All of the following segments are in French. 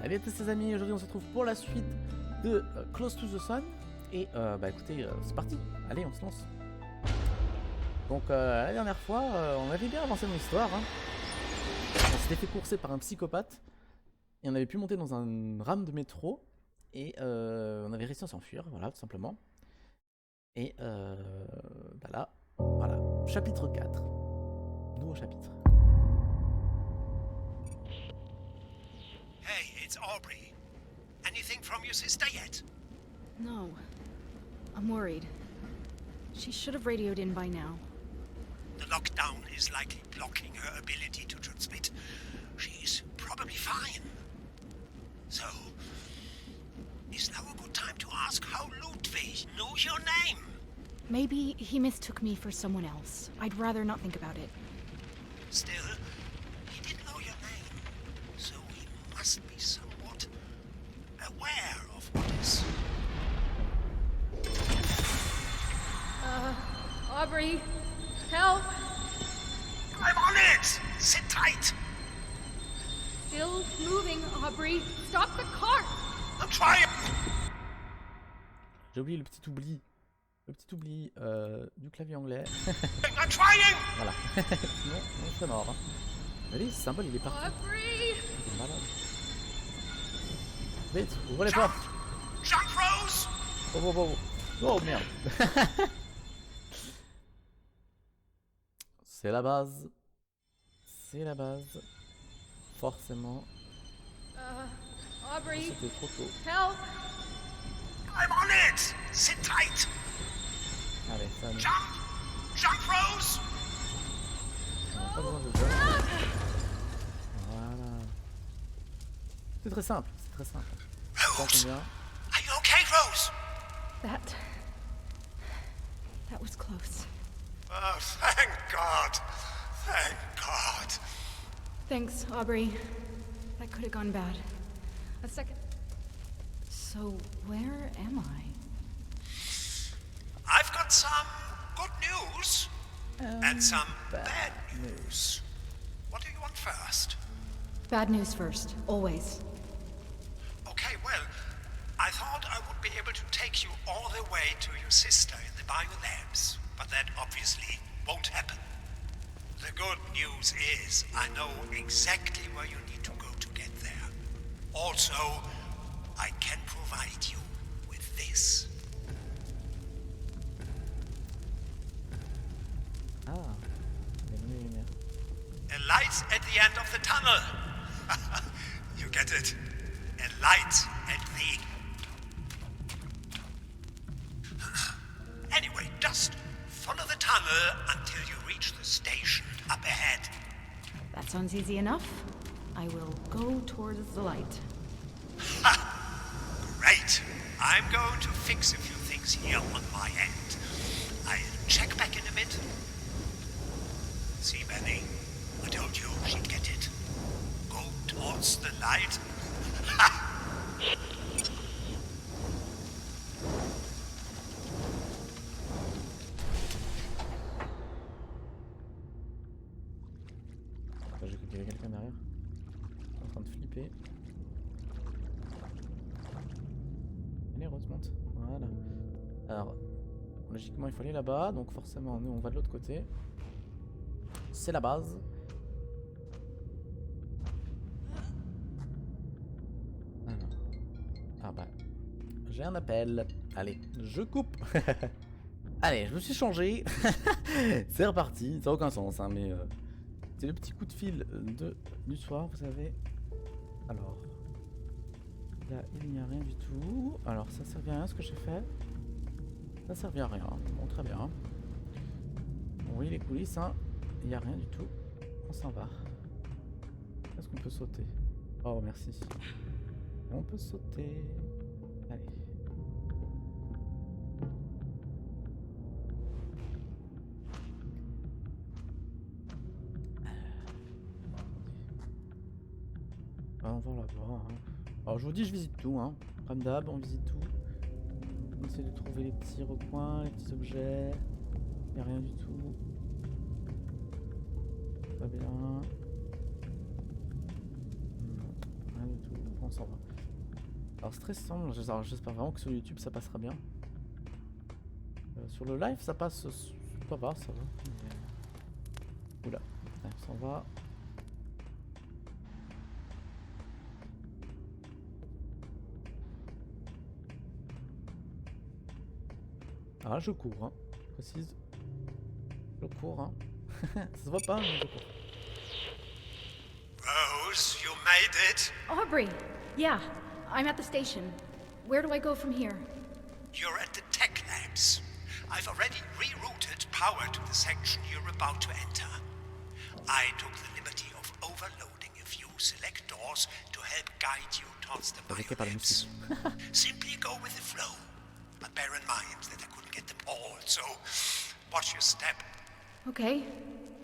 Allez tous les amis, aujourd'hui on se retrouve pour la suite de Close to the Sun. Et bah écoutez, c'est parti, allez on se lance. Donc la dernière fois, on avait bien avancé dans l'histoire. Hein. On s'était fait courser par un psychopathe. Et on avait pu monter dans un rame de métro. Et on avait réussi à s'enfuir, voilà tout simplement. Et bah là, voilà, chapitre 4. Nouveau chapitre. Hey, it's Aubrey. Anything from your sister yet? No. I'm worried. She should have radioed in by now. The lockdown is likely blocking her ability to transmit. She's probably fine. So, is now a good time to ask how Ludwig knows your name? Maybe he mistook me for someone else. I'd rather not think about it. Still, he did know your name, so he must be somewhat aware of what is. Aubrey, help! I'm on it! Sit tight! Still moving, Aubrey. Stop the car! I'm trying! J'ai oublié le petit oubli. Le petit oubli du clavier anglais. I'm trying! Voilà. Sinon, on serait mort. Hein. Allez, ce symbole il est parti. Aubrey! Il est malade. Vite, ouvre les portes. Jump, Rose! Oh, oh, oh, oh. Oh merde. C'est la base. C'est la base. Forcément. Aubrey, C'était trop tôt. help! I'm on it! Sit tight! Allez, ça nous. Jump! Jump, Rose! On n'a pas besoin de jump. Voilà. C'est très simple. C'est très simple. Ça Rose! combien? Are you okay, Rose? That was close. Oh, thank God. Thank God. Thanks, Aubrey. That could have gone bad. A second. So, where am I? I've got some good news and some bad news. What do you want first? Bad news first, always. Okay, well, I thought I would be able to take you all the way to your sister in the biolabs, but that obviously won't happen. The good news is I know exactly where you need to go to get there. Also, I can provide you with this. Ah, les lumières. A light at the end of the tunnel. You get it? A light at the... Anyway, just follow the tunnel until you reach the station up ahead. That sounds easy enough. I will go towards the light. Great. I'm going to fix a few things here on my end. I'll check back in a bit. See, Benny, I told you she'd get it. Go towards the light. J'ai cru qu'il y avait quelqu'un derrière. En train de flipper. Allez, Rose, monte. Voilà. Alors, logiquement, il faut aller là-bas. Donc, forcément, nous, on va de l'autre côté. C'est la base. Alors. Ah bah. J'ai un appel. Allez, je coupe. Allez, je me suis changé. C'est reparti. Ça n'a aucun sens, hein, mais... c'est le petit coup de fil du soir, vous savez. Alors, là, il n'y a rien du tout. Alors, ça servait à rien ce que j'ai fait. Ça servait à rien. Bon, très bien. Bon, oui, les coulisses, hein. Il n'y a rien du tout. On s'en va. Est-ce qu'on peut sauter? Oh, merci. On peut sauter. Allez. On va là-bas. Hein. Alors je vous dis, je visite tout. Hein. Comme d'hab, on visite tout. On essaie de trouver les petits recoins, les petits objets. Il n'y a rien du tout. Pas bien. Non, rien du tout. on s'en va. Alors stressant, j'espère vraiment que sur YouTube ça passera bien. Sur le live ça passe, ça va. Oula, allez, on s'en va. Ah, je cours, hein. Je précise. Je cours, hein. Ça se voit pas, mais je cours. Rose, you made it. Aubrey! Yeah, I'm at the station. Where do I go from here? You're at the tech labs. I've already rerouted power to the section you're about to enter. I took the liberty of overloading a few select doors to help guide you towards the biolabs. Simply go with the flow. But bear in mind that I couldn't get them all, so watch your step. Okay.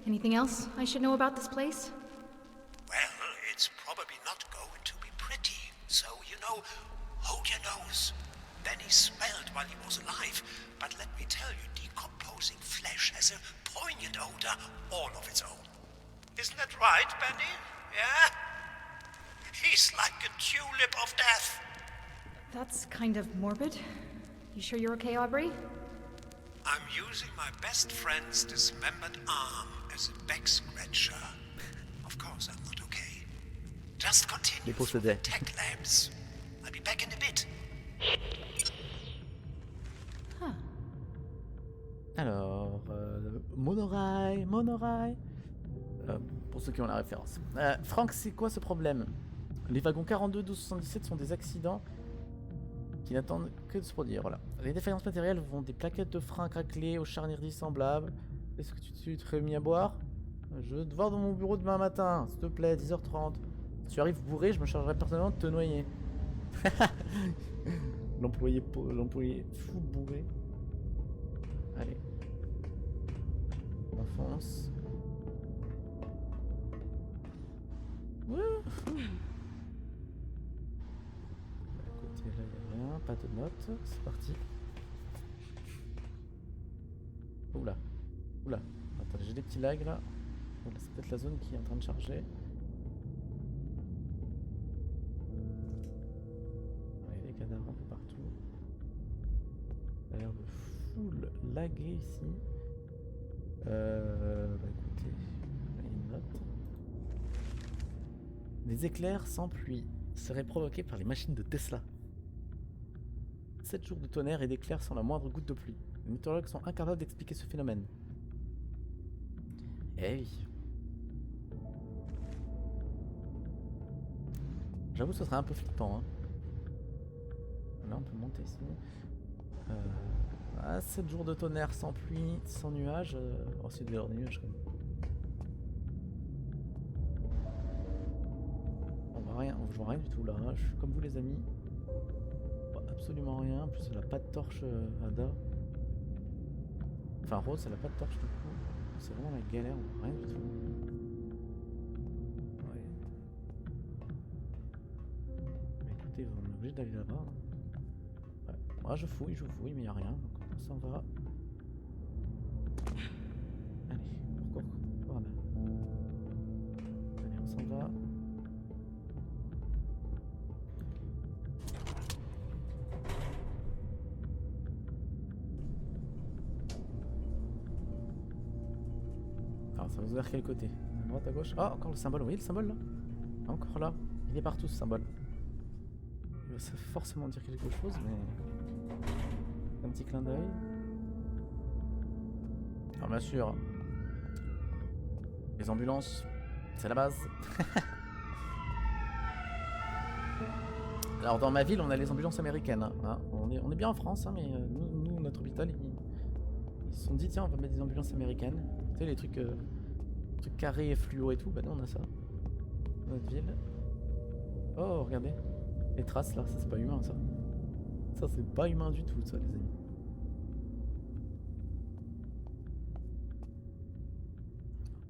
Anything else I should know about this place? Well, it's probably not going to be pretty, so, you know, hold your nose. Benny smelled while he was alive, but let me tell you, decomposing flesh has a poignant odor all of its own. Isn't that right, Benny? Yeah? He's like a tulip of death. That's kind of morbid. You sure you're okay, Aubrey? I'm using my best friend's dismembered arm as a back scratcher. Of course, I'm not okay. Just continue through the tech labs. I'll be back in a bit. Huh. Alors, monorail. Pour ceux qui ont la référence. Franck, c'est quoi ce problème? Les wagons 42, 12, 77 sont des accidents qui n'attendent que de se produire. Voilà. Les défaillances matérielles vont des plaquettes de frein craquelées aux charnières dissemblables. Est-ce que tu te serais mis à boire? Je veux te voir dans mon bureau demain matin, s'il te plaît, 10h30. Si tu arrives bourré, je me chargerai personnellement de te noyer. L'employé fou bourré. Allez. On fonce. Là, il n'y a rien, pas de notes, c'est parti. Oula, attends, j'ai des petits lags là. Oula, c'est peut-être la zone qui est en train de charger. Ouais, les cadavres un peu partout. Ça a l'air de full laguer ici. Bah écoutez, une note. Les éclairs sans pluie seraient provoqués par les machines de Tesla. 7 jours de tonnerre et d'éclairs sans la moindre goutte de pluie. Les météorologues sont incapables d'expliquer ce phénomène. Eh oui. J'avoue, ce serait un peu flippant. Hein. Là, on peut monter ici. 7 jours de tonnerre sans pluie, sans nuages. Oh, c'est des nuages quand même. On voit rien du tout là. Je suis comme vous, les amis. Absolument rien. En plus, elle a pas de torche, Ada. Enfin, Rose, elle a pas de torche du coup. C'est vraiment la galère, on voit rien du tout. Ouais. Mais écoutez, on est obligé d'aller là-bas. Ouais. Moi, je fouille, mais il n'y a rien. Donc, on s'en va. Allez, pourquoi voilà. Allez, on s'en va. Ça va vers quel côté? À droite, à gauche? Ah, encore le symbole, vous voyez le symbole là? Encore là. Il est partout ce symbole. Il va forcément dire quelque chose, mais... Un petit clin d'œil. Alors bien sûr, les ambulances, c'est la base. Alors dans ma ville, on a les ambulances américaines. Hein. On est bien en France, hein, mais nous, notre hôpital, ils se sont dit, tiens, on va mettre des ambulances américaines. Tu sais, les trucs carrés et fluo et tout, bah nous on a ça. Dans notre ville. Oh, regardez. Les traces là, ça c'est pas humain ça. Ça c'est pas humain du tout ça, les amis.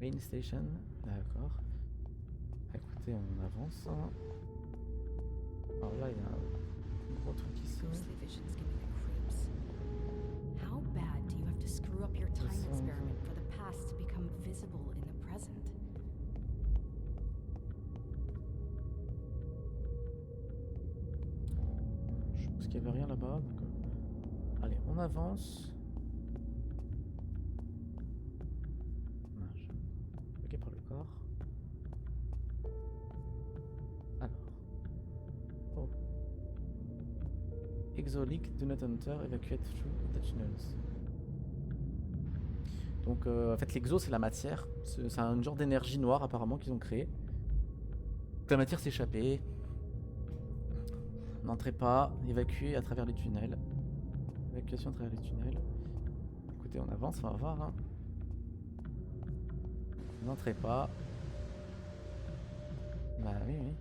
Main station, d'accord. Écoutez, on avance. Alors là, il y a un gros truc ici. How bad do you have to screw up your time experiment for the past to become visible in the present? qu'il n'y avait rien là-bas. Donc, allez, on avance. Dommage. Bloqué par le corps. Alors. Oh. Exolic, do not enter, evacuate through the tunnels. Donc en fait l'exo c'est la matière, c'est un genre d'énergie noire apparemment qu'ils ont créé. La matière s'échappait. N'entrez pas, évacuez à travers les tunnels. Évacuation à travers les tunnels. Écoutez, on avance, on va voir. Hein. N'entrez pas. Bah oui, oui.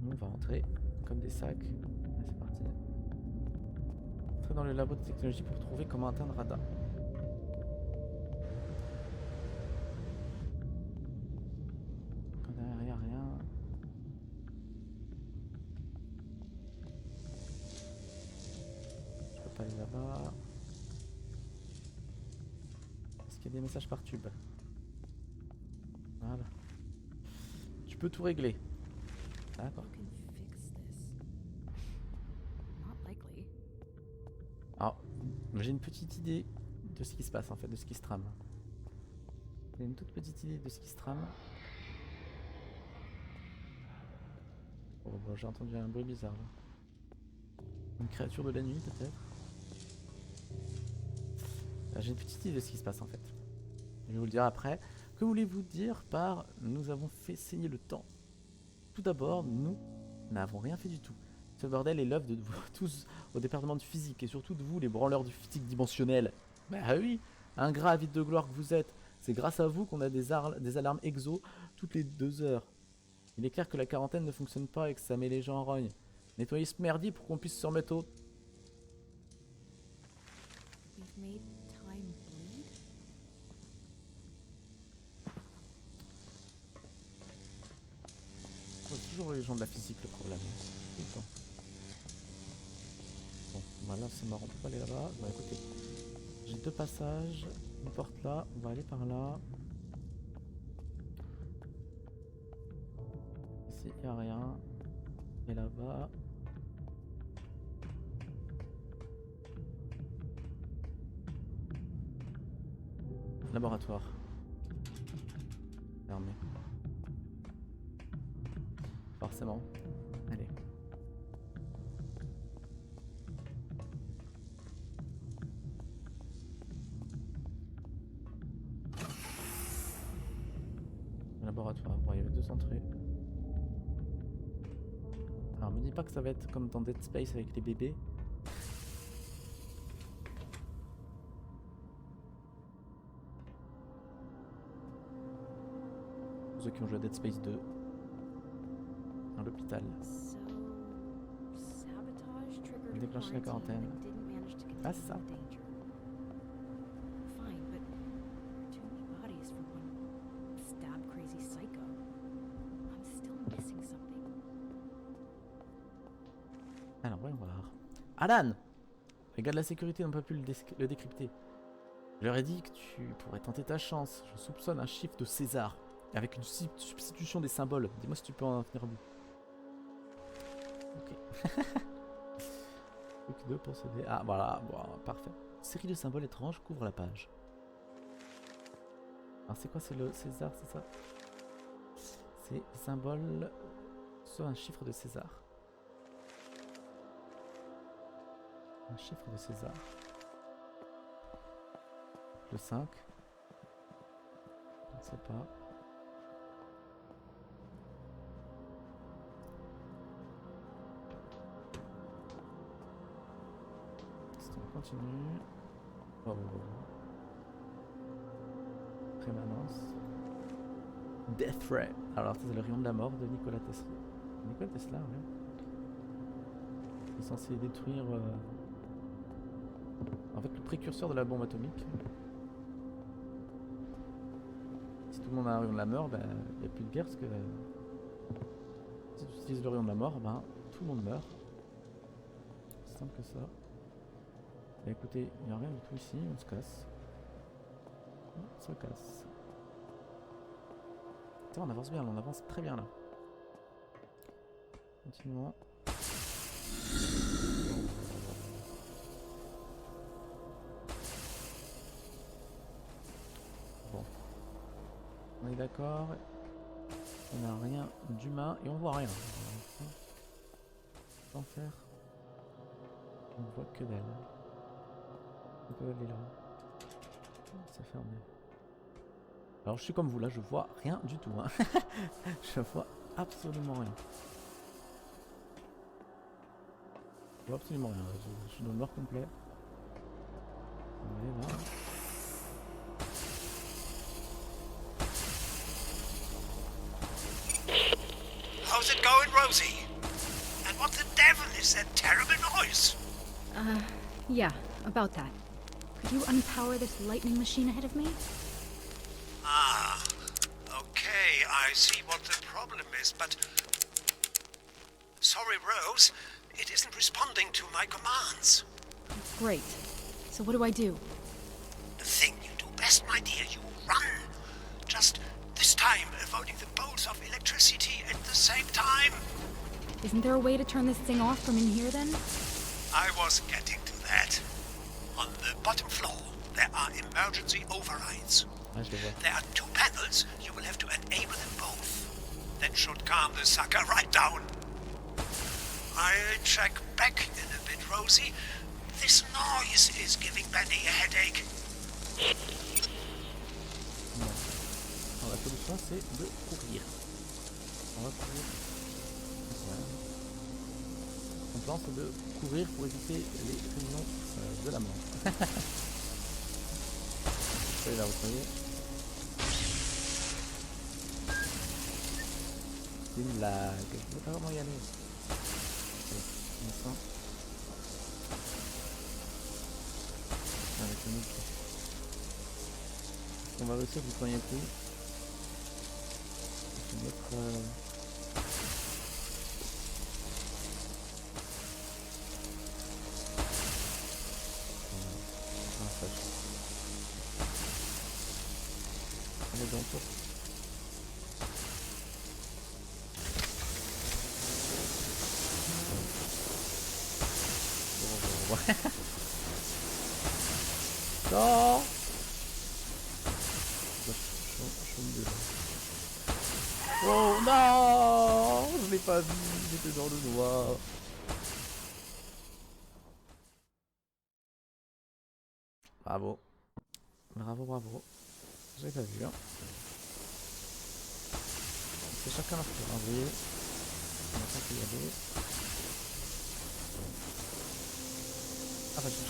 Nous on va entrer comme des sacs. Allez, c'est parti. Entrez dans le labo de technologie pour trouver comment atteindre Radha. Derrière rien. Je peux pas aller là-bas. Est-ce qu'il y a des messages par tube? Voilà. Tu peux tout régler. D'accord. Alors, j'ai une petite idée de ce qui se passe en fait, de ce qui se trame. J'ai une toute petite idée de ce qui se trame. Oh, bon, j'ai entendu un bruit bizarre là. Une créature de la nuit peut-être. J'ai une petite idée de ce qui se passe en fait. Je vais vous le dire après. Que voulez-vous dire par nous avons fait saigner le temps? Tout d'abord, nous n'avons rien fait du tout. Ce bordel est l'œuvre de vous tous au département de physique et surtout de vous les branleurs du physique dimensionnel. Bah oui, ingrats avide de gloire que vous êtes. C'est grâce à vous qu'on a des alarmes exo toutes les 2 heures. Il est clair que la quarantaine ne fonctionne pas et que ça met les gens en rogne. Nettoyez ce merdier pour qu'on puisse se remettre au... C'est toujours les gens de la physique le problème. Tout le temps. Bon, voilà, c'est mort, on peut pas aller là-bas. Bon, écoutez, j'ai 2 passages, une porte là, on va aller par là. Ici, il n'y a rien. Et là-bas... Laboratoire. Fermé. Forcément. Allez. Laboratoire. Bon, il y avait 2 entrées. Alors, me dis pas que ça va être comme dans Dead Space avec les bébés. Pour ceux qui ont joué à Dead Space 2. Dans l'hôpital. Déclencher la quarantaine. Ah, c'est ça. Alors, voyons voir. Alan! Les gars de la sécurité n'ont pas pu le décrypter. Je leur ai dit que tu pourrais tenter ta chance. Je soupçonne un chiffre de César. Avec une substitution des symboles. Dis-moi si tu peux en venir à bout. Ok. Truc 2 pour sauver. Ah voilà, bon, parfait. Série de symboles étranges couvre la page. Alors c'est quoi? C'est le César, c'est ça? C'est symbole sur un chiffre de César. Un chiffre de César. Le 5. Je ne sais pas. On continue. Oh. Rémanence. Death Ray. Alors c'est le rayon de la mort de Nikola Tesla. Nikola Tesla, ouais. Il est censé détruire... En fait, le précurseur de la bombe atomique. Si tout le monde a un rayon de la mort, ben, il n'y a plus de guerre parce que... Si tu utilises le rayon de la mort, ben, tout le monde meurt. C'est simple que ça. Bah écoutez, il n'y a rien du tout ici, on se casse. On se casse. Tiens, on avance bien, là, on avance très bien là. Continuons. d'accord. On n'a rien d'humain et on voit rien. Sans faire. On voit que dalle. On peut aller là. C'est fermé. Alors je suis comme vous là, je vois rien du tout. Hein. Je vois absolument rien. Je vois absolument rien. Je suis dans le noir complet. On va aller là. How's it going, Rosie? And what the devil is that terrible noise? Yeah, about that. Could you unpower this lightning machine ahead of me? Ah, okay, I see what the problem is, but... Sorry, Rose, it isn't responding to my commands. Great. So what do I do? The thing you do best, my dear, you run. Just this time avoiding the bolts of electricity at the same time. Isn't there a way to turn this thing off from in here then? I was getting to that. On the bottom floor, there are emergency overrides. Ah, je les vois. There are 2 panels. You will have to enable them both. That should calm the sucker right down. I'll check back in a bit, Rosie. This noise is giving Benny a headache. Non. Alors, la solution c'est de courir. On va courir. Ouais. Son plan c'est de courir pour éviter les réunions de la mort. Je vais là, vous voyez. C'est une blague. Je sais pas comment y aller. Allez, un instant. Avec le micro. On va réussir du premier coup. Je vais mettre... Allez donc. Non. Oh non, je l'ai pas vu, j'étais dans le noir. Bravo. Bravo, bravo. J'ai pas vu. Hein. C'est chacun leur tour. Vous voyez, on va pas y aller. Ah bah je suis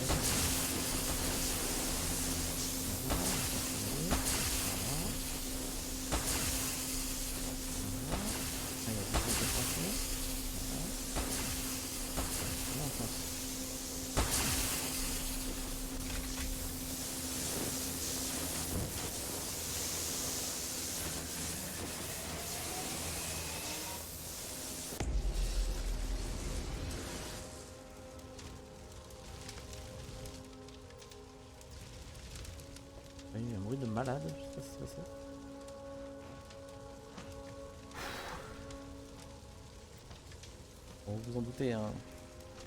il y a un bruit de malade, je sais pas si c'est ça. Bon, vous en doutez, hein.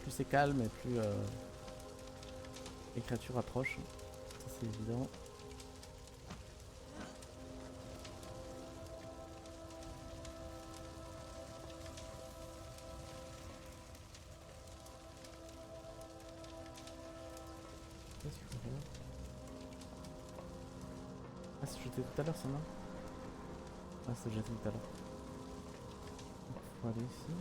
Plus c'est calme et plus les créatures approchent. Ça c'est évident. Qu'est-ce qu'il faut faire ? Ah, c'est jeté tout à l'heure ça, non? Ah, c'est jeté tout à l'heure. Il faut aller ici.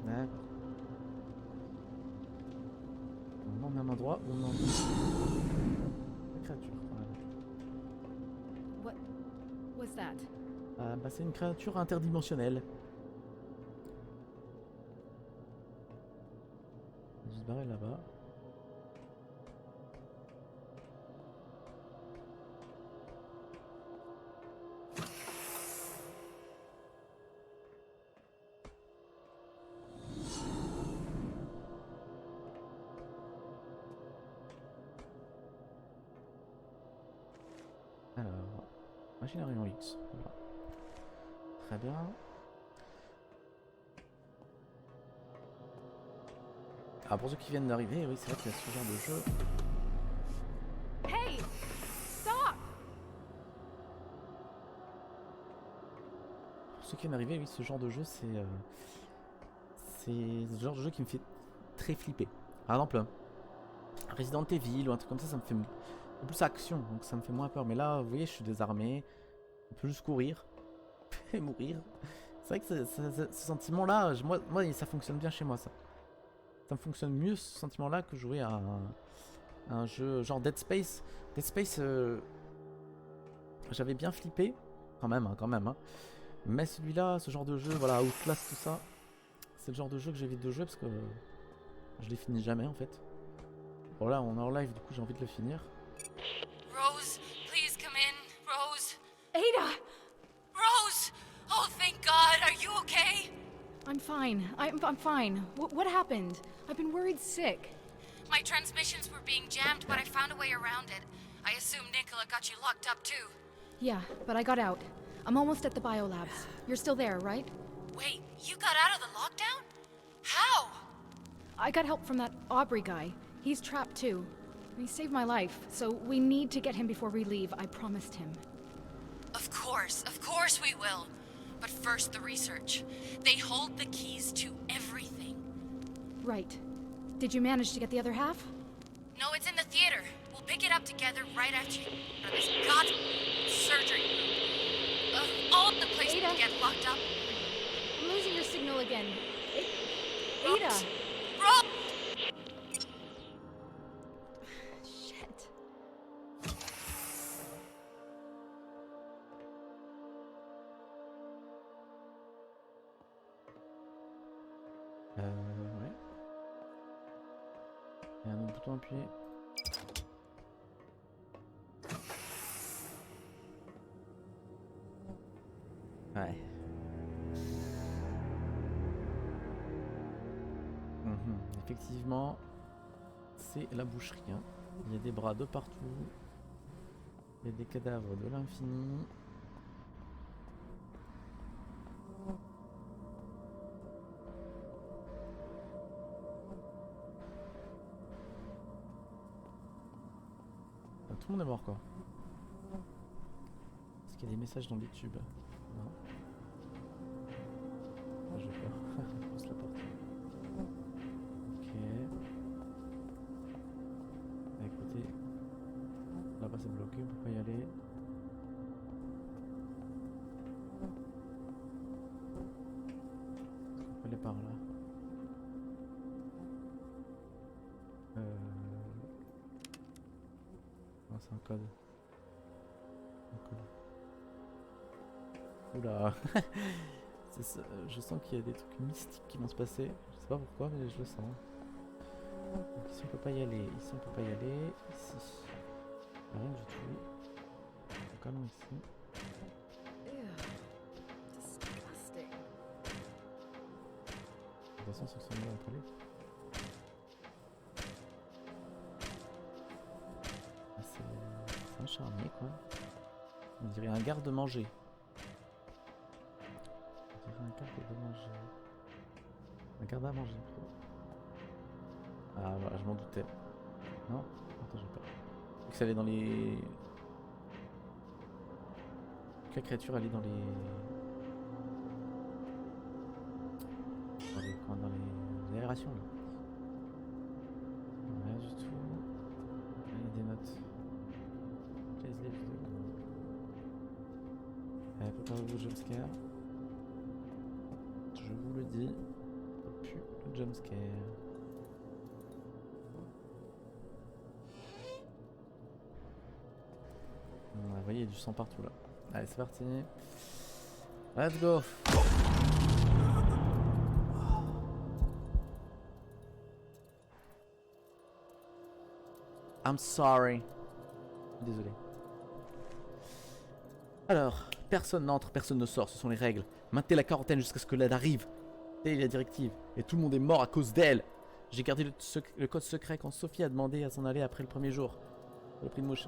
D'accord. On est au même endroit où on a la créature. Voilà. What was that? Ah, bah, c'est une créature interdimensionnelle. On va se barrer là-bas. Alors, machine à rayon X. Voilà. Très bien. Alors pour ceux qui viennent d'arriver, oui c'est vrai qu'il y a ce genre de jeu. Hey! Stop! Pour ceux qui viennent d'arriver, oui ce genre de jeu c'est le genre de jeu qui me fait très flipper. Par exemple, Resident Evil ou un truc comme ça me fait plus action, donc ça me fait moins peur. Mais là, vous voyez, je suis désarmé, on peut juste courir et mourir. C'est vrai que ce sentiment-là, moi, ça fonctionne bien chez moi, ça. Ça me fonctionne mieux ce sentiment-là que jouer à un jeu genre Dead Space. Dead Space, j'avais bien flippé, quand même. Hein. Mais celui-là, ce genre de jeu, voilà, Outlast, tout ça, c'est le genre de jeu que j'évite de jouer parce que je les finis jamais en fait. Bon là, on est en live, du coup j'ai envie de le finir. Rose, please come in. Rose. Ada! Rose! Oh, thank God. Are you okay? I'm fine. I'm fine. What happened? I've been worried sick. My transmissions were being jammed, but I found a way around it. I assume Nicola got you locked up too. Yeah, but I got out. I'm almost at the biolabs. You're still there, right? Wait, you got out of the lockdown? How? I got help from that Aubrey guy. He's trapped too. He saved my life, so we need to get him before we leave. I promised him. Of course we will. But first, the research. They hold the keys to everything. Right. Did you manage to get the other half? No, it's in the theater. We'll pick it up together right after you go to this god surgery room. Of all the places Ada. to get locked up. I'm losing your signal again. Ada! Rose! Shit. Ouais. Il y a un autre bouton à appuyer. Ouais. Effectivement, c'est la boucherie. Hein. Il y a des bras de partout. Il y a des cadavres de l'infini. Tout le monde est mort quoi. Est-ce qu'il y a des messages dans YouTube? Non. Ah, j'ai peur. Je pousse la porte. Ok. Bah, écoutez. Là-bas c'est bloqué, on peut pas y aller. On peut aller par là. Non, c'est un code. Oula. Je sens qu'il y a des trucs mystiques qui vont se passer. Je sais pas pourquoi, mais je le sens. Donc ici on peut pas y aller. Ici on peut pas y aller. Ici. Rien du tout. Donc allons ici. Disgusting. De toute façon, c'est le seul on peut aller. C'est un charnier quoi. On dirait un garde-manger. On dirait un garde-manger. Un garde-à-manger plutôt. Ah voilà, je m'en doutais. Non? Attends, j'ai peur. Que ça allait dans les... Que la créature allait dans les... Dans les aérations là. Rien du tout. Là, il y a des notes. Les vidéos. Allez, préparez-vous au jumpscare. Je vous le dis. Plus le jumpscare. Vous voyez, il y a du sang partout là. Allez, c'est parti. Let's go. I'm sorry. Désolé. Alors, personne n'entre, personne ne sort, ce sont les règles. Maintenez la quarantaine jusqu'à ce que l'aide arrive. Telle est la directive. Et tout le monde est mort à cause d'elle. J'ai gardé le code secret quand Sophie a demandé à s'en aller après le premier jour. Le prix de mouche.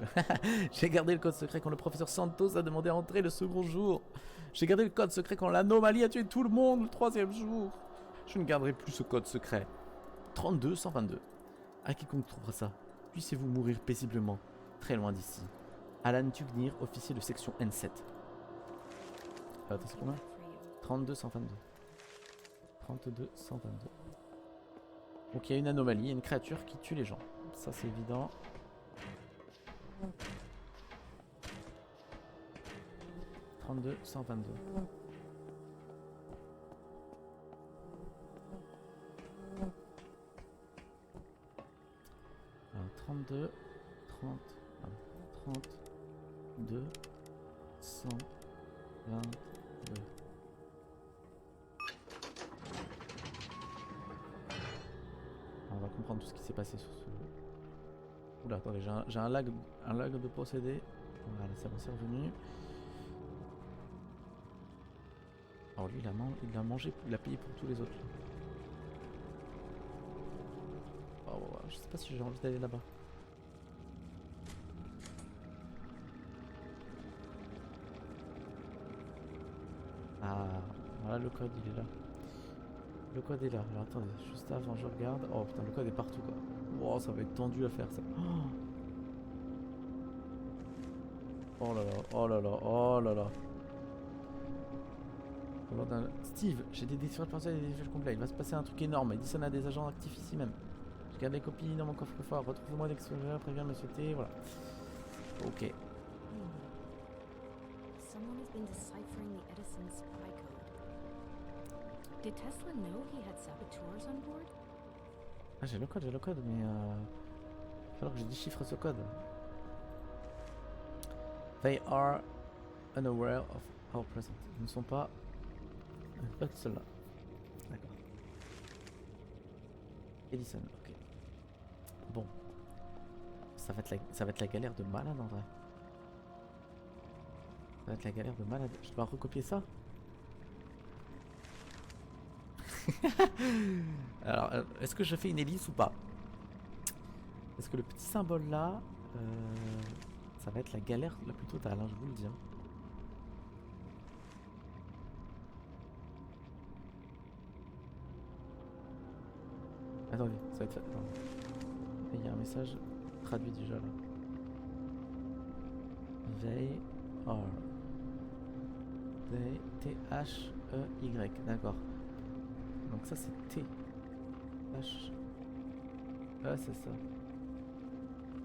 J'ai gardé le code secret quand le professeur Santos a demandé à entrer le second jour. J'ai gardé le code secret quand l'anomalie a tué tout le monde le troisième jour. Je ne garderai plus ce code secret. 32 122. À quiconque trouvera ça, puissiez-vous mourir paisiblement, très loin d'ici. Alan Tugnir, officier de section N7. Attends, c'est combien? 32 122. 32 122. Donc il y a une anomalie, il y a une créature qui tue les gens. Ça c'est évident. « 32 122. » Alors 32 30 32 122. On va comprendre tout ce qui s'est passé sur ce... Oula, attendez, j'ai un lag de procédé. Voilà, ça va, c'est revenu. Alors lui, il a mangé, il a payé pour tous les autres. Oh, je sais pas si j'ai envie d'aller là-bas. Ah, voilà le code, il est là. Le code est là. Alors attendez, juste avant, je regarde. Oh putain, le code est partout quoi. Wow, ça va être tendu à faire ça. Oh là là, oh là là, oh là là. Steve, j'ai des défis partiels et des défis complets. Il va se passer un truc énorme. Edison a des agents actifs ici même. Je garde les copies dans mon coffre-fort. Retrouvez-moi dès que je préviens Monsieur T. Voilà. Ok. Someone has been deciphering the Edison spy code. Did Tesla know he had saboteurs on board? Ah, j'ai le code, mais il va falloir que je déchiffre ce code. They are unaware of our presence. Ils ne sont pas que ceux-là. D'accord. Edison, ok. Bon. Ça va être la galère de malade en vrai. Ça va être la galère de malade. Je dois recopier ça. Alors, est-ce que je fais une hélice ou pas? Est-ce que le petit symbole là, ça va être la galère la plus totale, hein, je vous le dis. Hein. Attendez, ça va être fait. Attendez. Il y a un message traduit déjà là. They are. They, T-H-E-Y, d'accord. Donc ça c'est T. H. E c'est ça.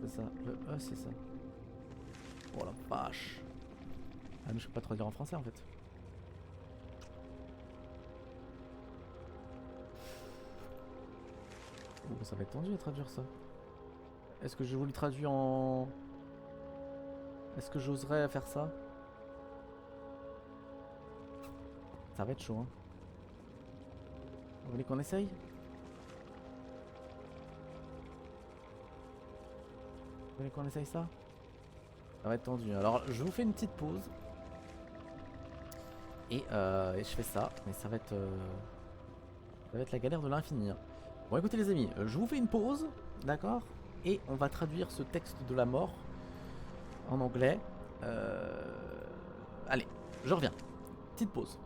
C'est ça. Le E c'est ça. Oh la vache. Ah mais je peux pas traduire en français en fait. Oh, ça va être tendu à traduire ça. Est-ce que je vous le traduis en... Est-ce que j'oserais faire ça? Ça va être chaud hein. Vous voulez qu'on essaye? Vous voulez qu'on essaye ça? Ça va être tendu. Alors je vous fais une petite pause. Et je fais ça. Mais ça va être la galère de l'infini. Hein. Bon écoutez les amis, je vous fais une pause. D'accord? Et on va traduire ce texte de la mort en anglais. Allez, je reviens. Petite pause.